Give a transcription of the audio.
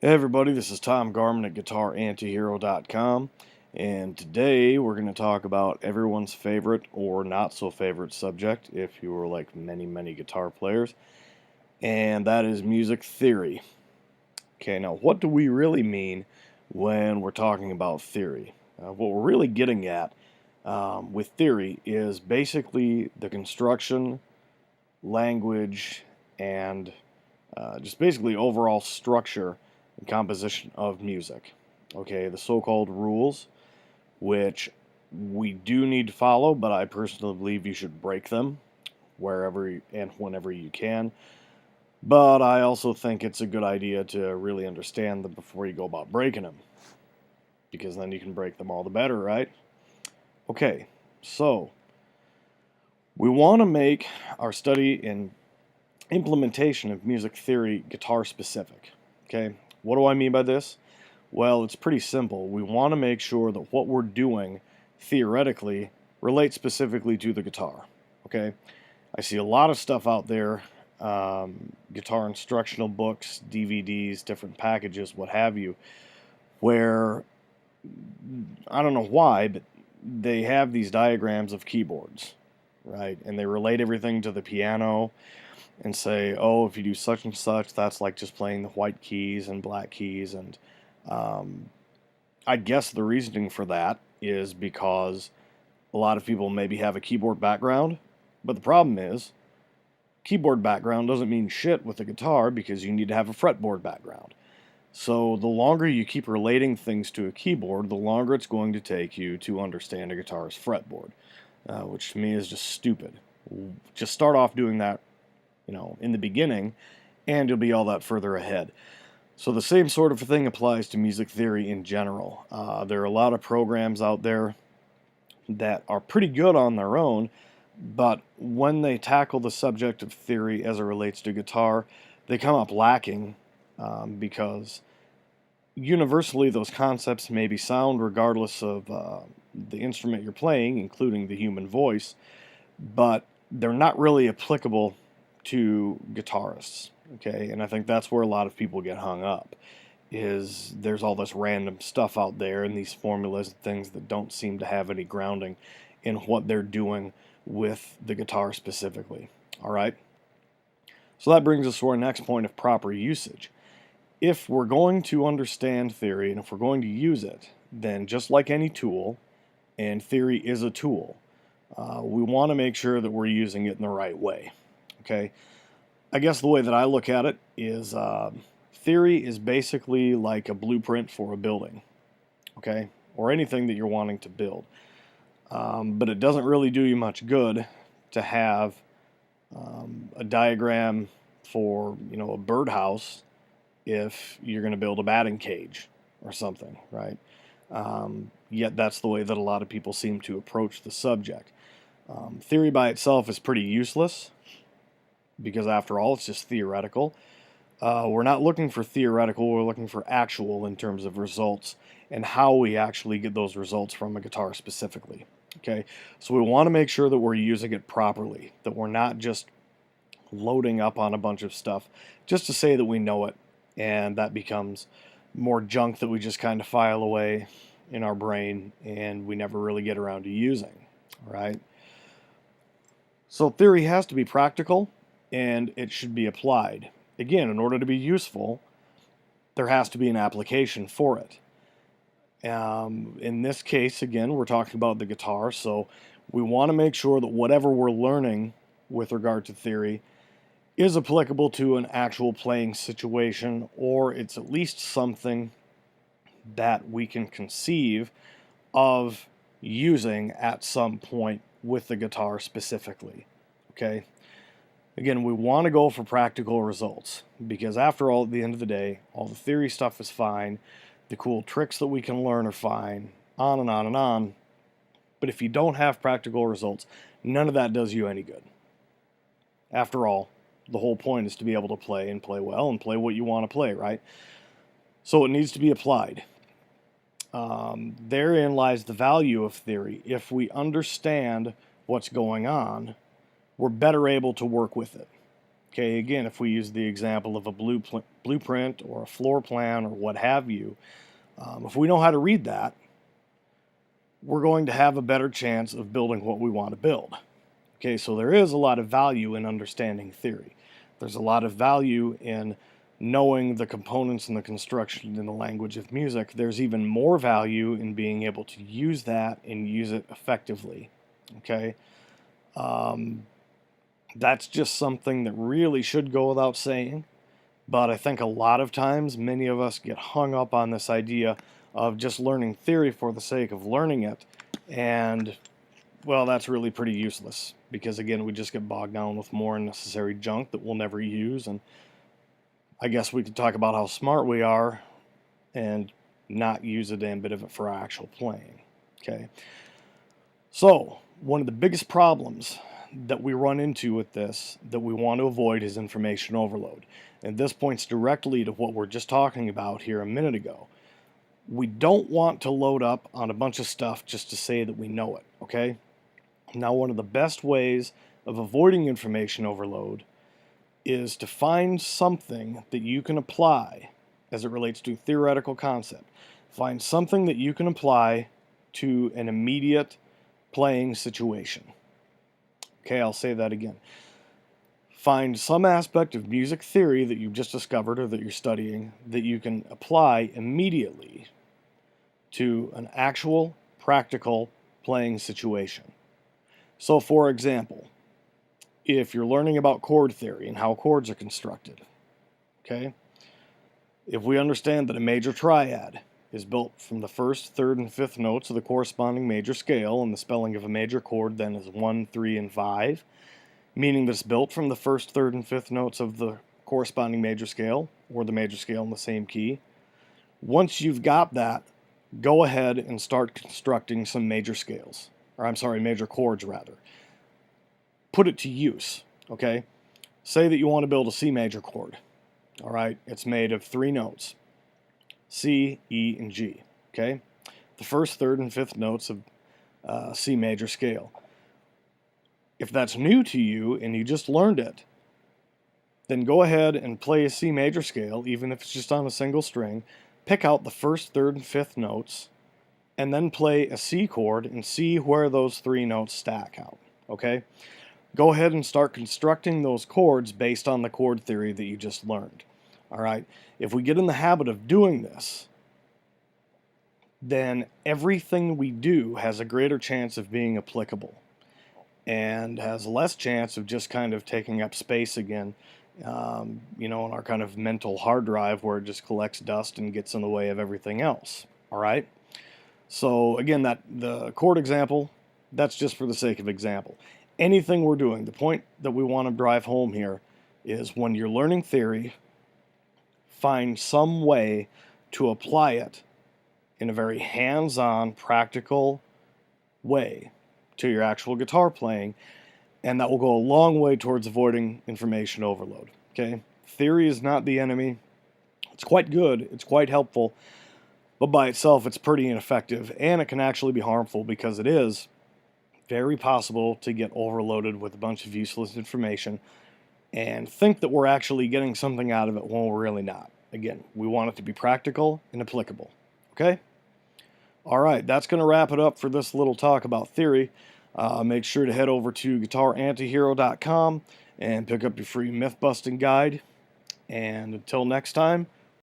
Hey everybody, this is Tom Garman at GuitarAntihero.com, and today we're going to talk about everyone's favorite or not so favorite subject, if you were like many guitar players, and that is music theory. Okay, now what do we really mean when we're talking about theory? What we're really getting at with theory is basically the construction, language, and just basically overall structure and composition of music. Okay, the so-called rules, which we do need to follow, but I personally believe you should break them wherever and whenever you can. But I also think it's a good idea to really understand them before you go about breaking them, because then you can break them all the better, right? Okay, so we want to make our study and implementation of music theory guitar specific. Okay, what do I mean by this? Well, it's pretty simple. We want to make sure that what we're doing theoretically relates specifically to the guitar. Okay, I see a lot of stuff out there, guitar instructional books, DVDs, different packages, what have you, where I don't know why, but they have these diagrams of keyboards, right? And they relate everything to the piano and say, oh, if you do such and such, that's like just playing the white keys and black keys. And um, I guess the reasoning for that is because a lot of people maybe have a keyboard background, but the problem is keyboard background doesn't mean shit with a guitar because you need to have a fretboard background. So the longer you keep relating things to a keyboard, the longer it's going to take you to understand a guitar's fretboard, which to me is just stupid. Just start off doing that, in the beginning, and you'll be all that further ahead. So the same sort of thing applies to music theory in general. There are a lot of programs out there that are pretty good on their own, but when they tackle the subject of theory as it relates to guitar, they come up lacking because universally those concepts may be sound regardless of the instrument you're playing, including the human voice, but they're not really applicable to guitarists. Okay, and I think that's where a lot of people get hung up, is there's all this random stuff out there and these formulas and things that don't seem to have any grounding in what they're doing with the guitar specifically. All right, so that brings us to our next point of proper usage. If we're going to understand theory and if we're going to use it, then just like any tool, and theory is a tool, we want to make sure that we're using it in the right way. Okay, I guess the way that I look at it is theory is basically like a blueprint for a building, okay, or anything that you're wanting to build. But it doesn't really do you much good to have a diagram for, a birdhouse if you're going to build a batting cage or something, right? Yet that's the way that a lot of people seem to approach the subject. Theory by itself is pretty useless because, after all, it's just theoretical. We're not looking for theoretical, we're looking for actual in terms of results and how we actually get those results from a guitar specifically. Okay, so we want to make sure that we're using it properly, that we're not just loading up on a bunch of stuff just to say that we know it, and that becomes more junk that we just kind of file away in our brain and we never really get around to using. Right? So theory has to be practical and it should be applied. Again, in order to be useful, there has to be an application for it. In this case, again, we're talking about the guitar, so we want to make sure that whatever we're learning with regard to theory is applicable to an actual playing situation, or it's at least something that we can conceive of using at some point with the guitar specifically. Okay? Again, we want to go for practical results because, after all, at the end of the day, all the theory stuff is fine. The cool tricks that we can learn are fine, on and on and on. But if you don't have practical results, none of that does you any good. After all, the whole point is to be able to play and play well and play what you want to play, right? So it needs to be applied. Therein lies the value of theory. If we understand what's going on, we're better able to work with it. Okay, again, if we use the example of a blueprint or a floor plan or what have you, if we know how to read that, we're going to have a better chance of building what we want to build. Okay, so there is a lot of value in understanding theory. There's a lot of value in knowing the components and the construction in the language of music. There's even more value in being able to use that and use it effectively. Okay, that's just something that really should go without saying. But I think a lot of times many of us get hung up on this idea of just learning theory for the sake of learning it. And, well, that's really pretty useless. Because, again, we just get bogged down with more unnecessary junk that we'll never use. And I guess we could talk about how smart we are and not use a damn bit of it for actual playing. Okay? So, one of the biggest problems that we run into with this that we want to avoid is information overload. And this points directly to what we're just talking about here a minute ago. We don't want to load up on a bunch of stuff just to say that we know it, okay? Now, one of the best ways of avoiding information overload is to find something that you can apply as it relates to a theoretical concept. Find something that you can apply to an immediate playing situation. Okay, I'll say that again. Find some aspect of music theory that you've just discovered or that you're studying that you can apply immediately to an actual practical playing situation. So, for example, if you're learning about chord theory and how chords are constructed, okay, if we understand that a major triad is built from the first, third, and fifth notes of the corresponding major scale, and the spelling of a major chord then is 1, 3, and 5, meaning that it's built from the first, third, and fifth notes of the corresponding major scale, or the major scale in the same key. Once you've got that, go ahead and start constructing some major scales, or I'm sorry, major chords rather. Put it to use, okay? Say that you want to build a C major chord, all right? It's made of 3 notes, C, E, and G, okay? The first, third, and fifth notes of C major scale. If that's new to you and you just learned it, then go ahead and play a C major scale, even if it's just on a single string. Pick out the first, third, and fifth notes, and then play a C chord and see where those 3 notes stack out, okay? Go ahead and start constructing those chords based on the chord theory that you just learned, all right? If we get in the habit of doing this, then everything we do has a greater chance of being applicable and has less chance of just kind of taking up space again, in our kind of mental hard drive where it just collects dust and gets in the way of everything else, all right? So again, the chord example, that's just for the sake of example. Anything we're doing, the point that we want to drive home here is when you're learning theory, find some way to apply it in a very hands-on, practical way to your actual guitar playing, and that will go a long way towards avoiding information overload. Okay? Theory is not the enemy. It's quite good, it's quite helpful, but by itself it's pretty ineffective, and it can actually be harmful because it is very possible to get overloaded with a bunch of useless information and think that we're actually getting something out of it when we're really not. Again, we want it to be practical and applicable. Okay? All right, that's going to wrap it up for this little talk about theory. Make sure to head over to guitarantihero.com and pick up your free myth-busting guide. And until next time,